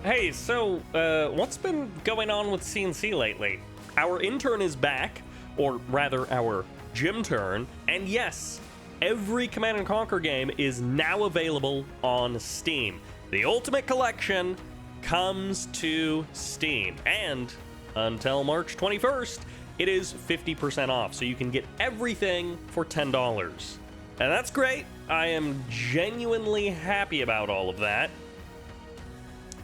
Hey, so, what's been going on with CNC lately? Our intern is back, or rather, our gym turn, and yes, every Command & Conquer game is now available on Steam. The Ultimate Collection comes to Steam, and until March 21st, it is 50% off, so you can get everything for $10. And that's great. I am genuinely happy about all of that.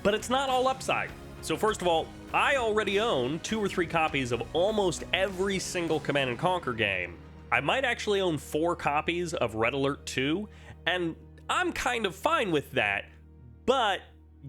But it's not all upside. So first of all, I already own 2 or 3 copies of almost every single Command & Conquer game. I might actually own 4 copies of Red Alert 2, and I'm kind of fine with that, but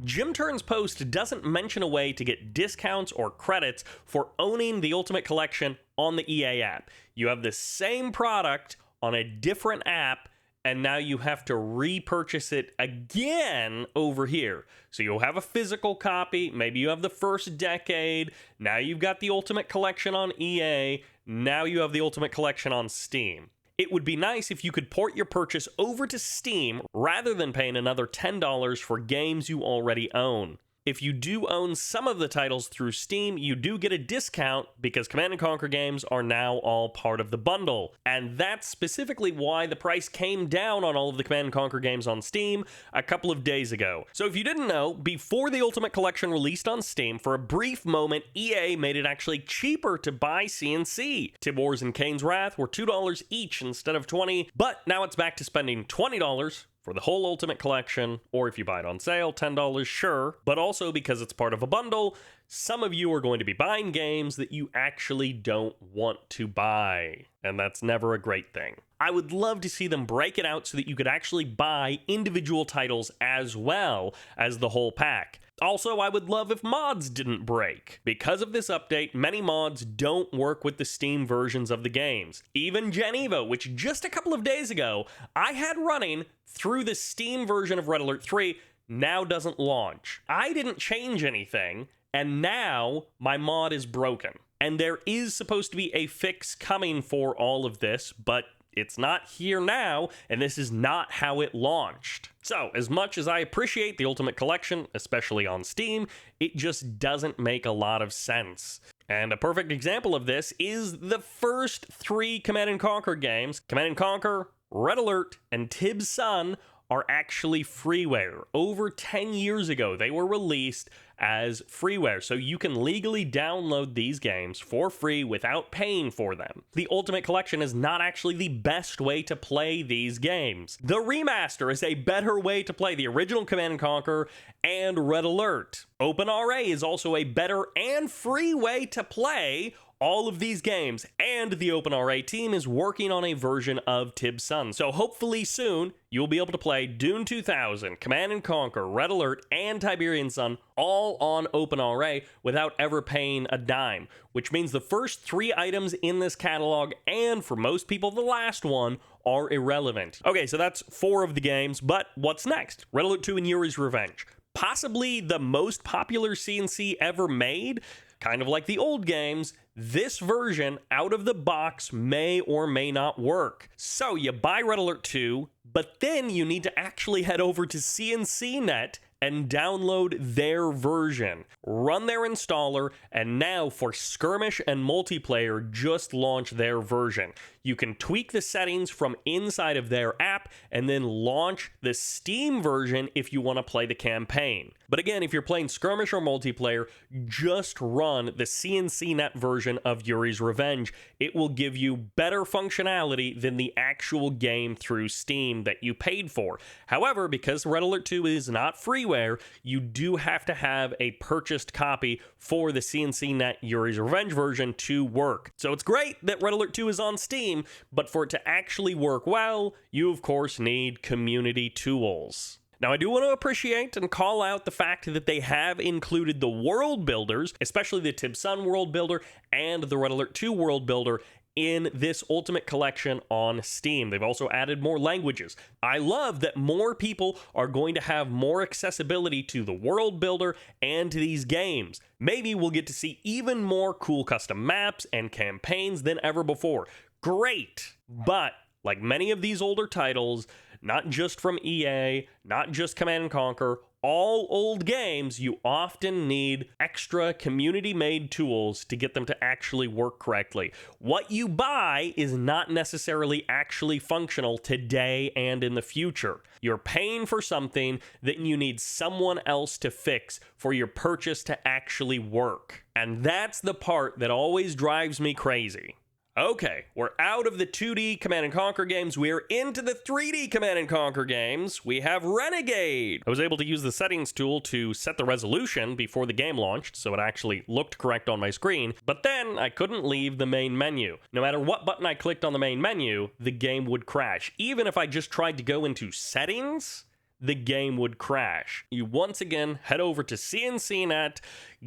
Jim Turn's post doesn't mention a way to get discounts or credits for owning the Ultimate Collection on the EA app. You have the same product on a different app, and now you have to repurchase it again over here. So you'll have a physical copy, maybe you have the first decade, now you've got the Ultimate Collection on EA, now you have the Ultimate Collection on Steam. It would be nice if you could port your purchase over to Steam rather than paying another $10 for games you already own. If you do own some of the titles through Steam, you do get a discount because Command & Conquer games are now all part of the bundle. And that's specifically why the price came down on all of the Command & Conquer games on Steam a couple of days ago. So if you didn't know, before the Ultimate Collection released on Steam, for a brief moment, EA made it actually cheaper to buy CNC. Tib Wars and Kane's Wrath were $2 each instead of $20, but now it's back to spending $20 for the whole Ultimate Collection, or if you buy it on sale, $10, sure, but also because it's part of a bundle, some of you are going to be buying games that you actually don't want to buy, and that's never a great thing. I would love to see them break it out so that you could actually buy individual titles as well as the whole pack. Also, I would love if mods didn't break. Because of this update, many mods don't work with the Steam versions of the games. Even Gen Evo, which just a couple of days ago I had running through the Steam version of Red Alert 3, now doesn't launch. I didn't change anything, and now my mod is broken. And there is supposed to be a fix coming for all of this, but it's not here now, and this is not how it launched. So, as much as I appreciate the Ultimate Collection, especially on Steam, it just doesn't make a lot of sense. And a perfect example of this is the first 3 Command & Conquer games. Command & Conquer, Red Alert, and Tib's Son are actually freeware. Over 10 years ago, they were released as freeware, so you can legally download these games for free without paying for them. The Ultimate Collection is not actually the best way to play these games. The remaster is a better way to play the original Command & Conquer and Red Alert. OpenRA is also a better and free way to play all of these games, and the OpenRA team is working on a version of Tib's Son. So hopefully soon, you'll be able to play Dune 2000, Command & Conquer, Red Alert, and Tiberian Sun all on OpenRA without ever paying a dime, which means the first 3 items in this catalog, and for most people the last one, are irrelevant. Okay, so that's 4 of the games, but what's next? Red Alert 2 and Yuri's Revenge. Possibly the most popular CNC ever made, kind of like the old games. This version, out of the box, may or may not work. So you buy Red Alert 2, but then you need to actually head over to CNCnet and download their version. Run their installer, and now for skirmish and multiplayer, just launch their version. You can tweak the settings from inside of their app and then launch the Steam version if you want to play the campaign. But again, if you're playing skirmish or multiplayer, just run the CNCnet version of Yuri's Revenge. It will give you better functionality than the actual game through Steam that you paid for. However, because Red Alert 2 is not freeware, you do have to have a purchased copy for the CNCnet Yuri's Revenge version to work. So it's great that Red Alert 2 is on Steam, but for it to actually work well, you of course need community tools. Now, I do want to appreciate and call out the fact that they have included the world builders, especially the Tib's Son world builder and the Red Alert 2 world builder, in this Ultimate Collection on Steam. They've also added more languages. I love that more people are going to have more accessibility to the world builder and to these games. Maybe we'll get to see even more cool custom maps and campaigns than ever before. Great! But like many of these older titles, not just from EA, not just Command & Conquer, all old games, you often need extra community-made tools to get them to actually work correctly. What you buy is not necessarily actually functional today and in the future. You're paying for something that you need someone else to fix for your purchase to actually work. And that's the part that always drives me crazy. Okay, we're out of the 2D Command & Conquer games. We're into the 3D Command & Conquer games. We have Renegade. I was able to use the settings tool to set the resolution before the game launched, so it actually looked correct on my screen, but then I couldn't leave the main menu. No matter what button I clicked on the main menu, the game would crash. Even if I just tried to go into settings, the game would crash. You once again head over to CNCnet,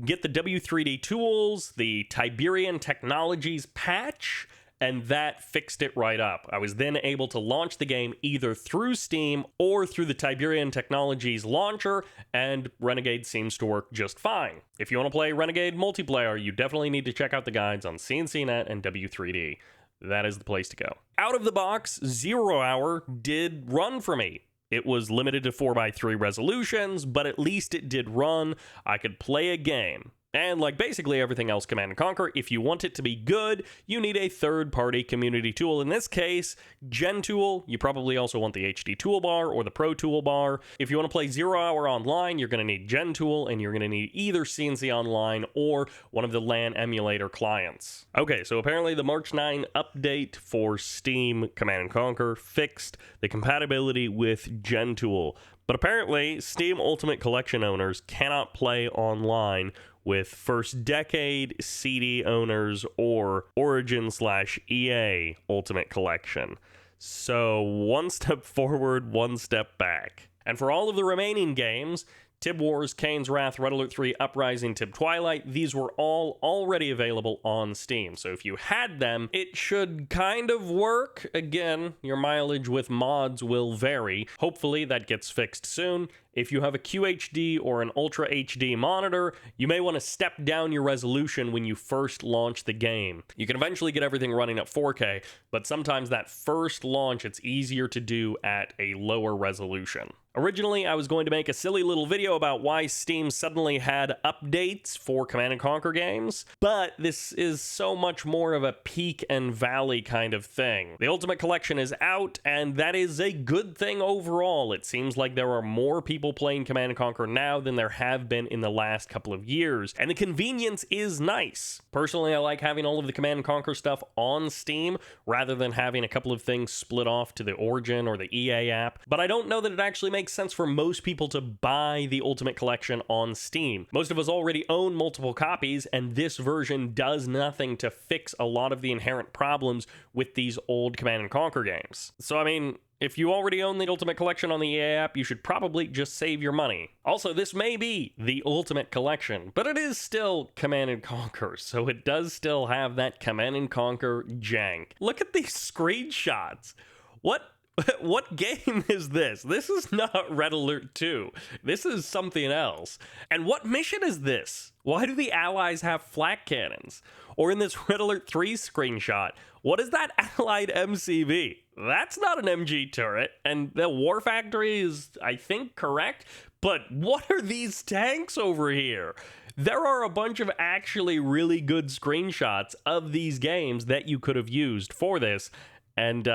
get the W3D tools, the Tiberian Technologies patch, and that fixed it right up. I was then able to launch the game either through Steam or through the Tiberian Technologies launcher, and Renegade seems to work just fine. If you want to play Renegade multiplayer, you definitely need to check out the guides on CNCnet and W3D. That is the place to go. Out of the box, 0 Hour did run for me. It was limited to 4:3 resolutions, but at least it did run. I could play a game. And like basically everything else Command & Conquer, if you want it to be good, you need a third-party community tool. In this case, Gen Tool. You probably also want the HD toolbar or the Pro toolbar. If you want to play 0 Hour online, you're going to need Gen Tool, and you're going to need either CNC Online or one of the LAN emulator clients. Okay, so apparently the March 9 update for Steam Command & Conquer fixed the compatibility with Gen Tool. But apparently, Steam Ultimate Collection owners cannot play online with First Decade CD owners or Origin/EA Ultimate Collection. So one step forward, one step back. And for all of the remaining games, Tib Wars, Kane's Wrath, Red Alert 3, Uprising, Tib Twilight, these were all already available on Steam. So if you had them, it should kind of work. Again, your mileage with mods will vary. Hopefully that gets fixed soon. If you have a QHD or an Ultra HD monitor, you may want to step down your resolution when you first launch the game. You can eventually get everything running at 4K, but sometimes that first launch, it's easier to do at a lower resolution. Originally, I was going to make a silly little video about why Steam suddenly had updates for Command & Conquer games, but this is so much more of a peak and valley kind of thing. The Ultimate Collection is out, and that is a good thing overall. It seems like there are more people playing Command & Conquer now than there have been in the last couple of years, and the convenience is nice. Personally, I like having all of the Command & Conquer stuff on Steam rather than having a couple of things split off to the Origin or the EA app, but I don't know that it actually makes sense for most people to buy the Ultimate Collection on Steam. Most of us already own multiple copies, and this version does nothing to fix a lot of the inherent problems with these old Command & Conquer games. So I mean, if you already own the Ultimate Collection on the EA app, you should probably just save your money. Also, this may be the Ultimate Collection, but it is still Command & Conquer, so it does still have that Command & Conquer jank. Look at these screenshots. What game is this? This is not Red Alert 2. This is something else. And what mission is this? Why do the Allies have flak cannons? Or in this Red Alert 3 screenshot, what is that Allied MCV? That's not an MG turret, and the War Factory is, I think, correct, but what are these tanks over here? There are a bunch of actually really good screenshots of these games that you could have used for this, and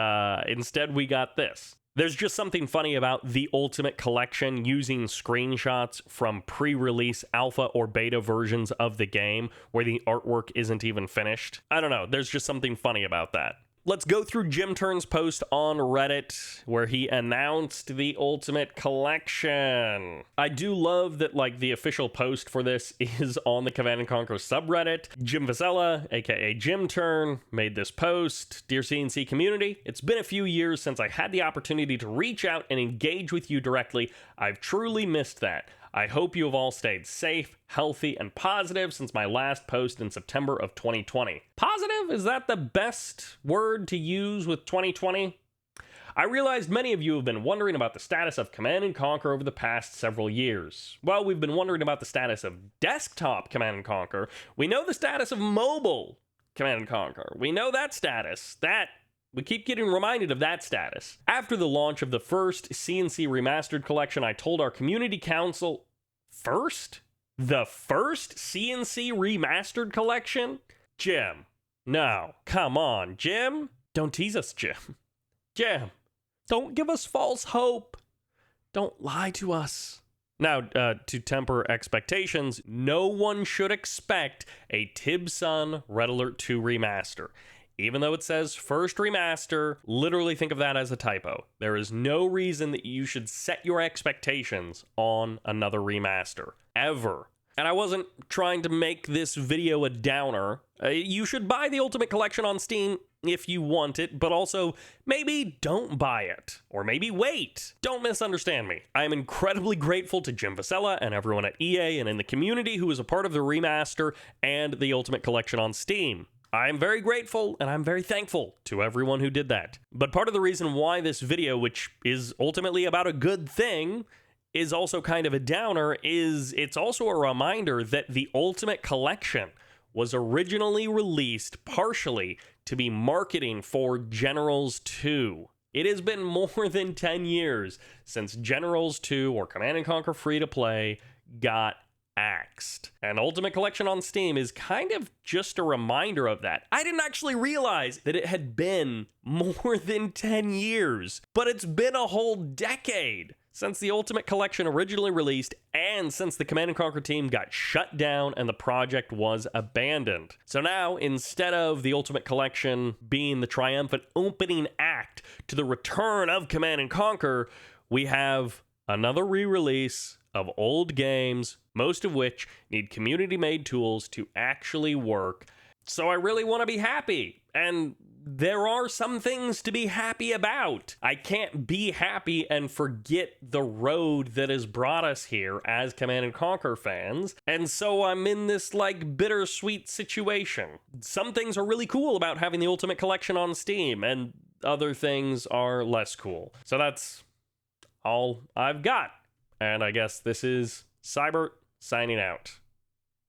instead we got this. There's just something funny about the Ultimate Collection using screenshots from pre-release alpha or beta versions of the game where the artwork isn't even finished. I don't know, there's just something funny about that. Let's go through Jim Turn's post on Reddit where he announced the Ultimate Collection. I do love that like the official post for this is on the Command & Conquer subreddit. Jim Vasella, aka Jim Turn, made this post. Dear CNC community, it's been a few years since I had the opportunity to reach out and engage with you directly. I've truly missed that. I hope you have all stayed safe, healthy, and positive since my last post in September of 2020. Positive? Is that the best word to use with 2020? I realized many of you have been wondering about the status of Command & Conquer over the past several years. Well, we've been wondering about the status of desktop Command & Conquer. We know the status of mobile Command & Conquer. We know that status. That We keep getting reminded of that status. After the launch of the first CNC Remastered collection, I told our community council, first? The first CNC Remastered collection? Jim. No. Come on, Jim. Don't tease us, Jim. Jim. Don't give us false hope. Don't lie to us. Now, to temper expectations, no one should expect a Tibsun Red Alert 2 remaster. Even though it says first remaster, literally think of that as a typo. There is no reason that you should set your expectations on another remaster, ever. And I wasn't trying to make this video a downer. You should buy the Ultimate Collection on Steam if you want it, but also maybe don't buy it, or maybe wait. Don't misunderstand me. I am incredibly grateful to Jim Vasella and everyone at EA and in the community who was a part of the remaster and the Ultimate Collection on Steam. I'm very grateful and I'm very thankful to everyone who did that. But part of the reason why this video, which is ultimately about a good thing, is also kind of a downer is it's also a reminder that the Ultimate Collection was originally released partially to be marketing for Generals 2. It has been more than 10 years since Generals 2 or Command & Conquer Free-to-Play got axed. And Ultimate Collection on Steam is kind of just a reminder of that. I didn't actually realize that it had been more than 10 years, but it's been a whole decade since the Ultimate Collection originally released and since the Command & Conquer team got shut down and the project was abandoned. So now, instead of the Ultimate Collection being the triumphant opening act to the return of Command & Conquer, we have another re-release of old games, most of which need community-made tools to actually work. So I really want to be happy, and there are some things to be happy about. I can't be happy and forget the road that has brought us here as Command & Conquer fans, and so I'm in this, like, bittersweet situation. Some things are really cool about having the Ultimate Collection on Steam, and other things are less cool. So that's all I've got. And I guess this is Sybert signing out.